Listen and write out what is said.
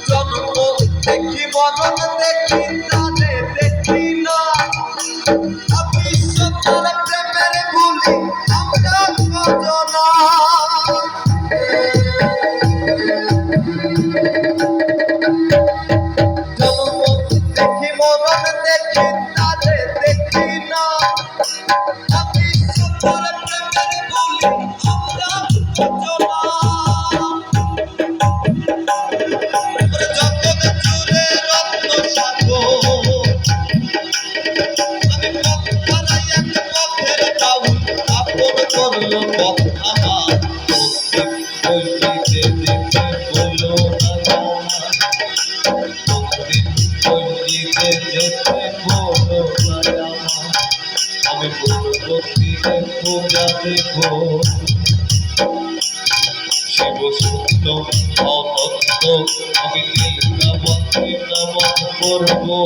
জন্ম দেখি মরণ দেখি তারে দেখি না বিশ্বকাল প্রেমের ভুলি আমরা কজনা জন্ম দেখি মরণ দেখি তারে দেখি না বিশ্বকাল প্রেমের ভুলি আমরা কজনা করলো আমার আমি পূজা দেখো শিব সত্য অতত্ত্ব আমি নীলকামত করবো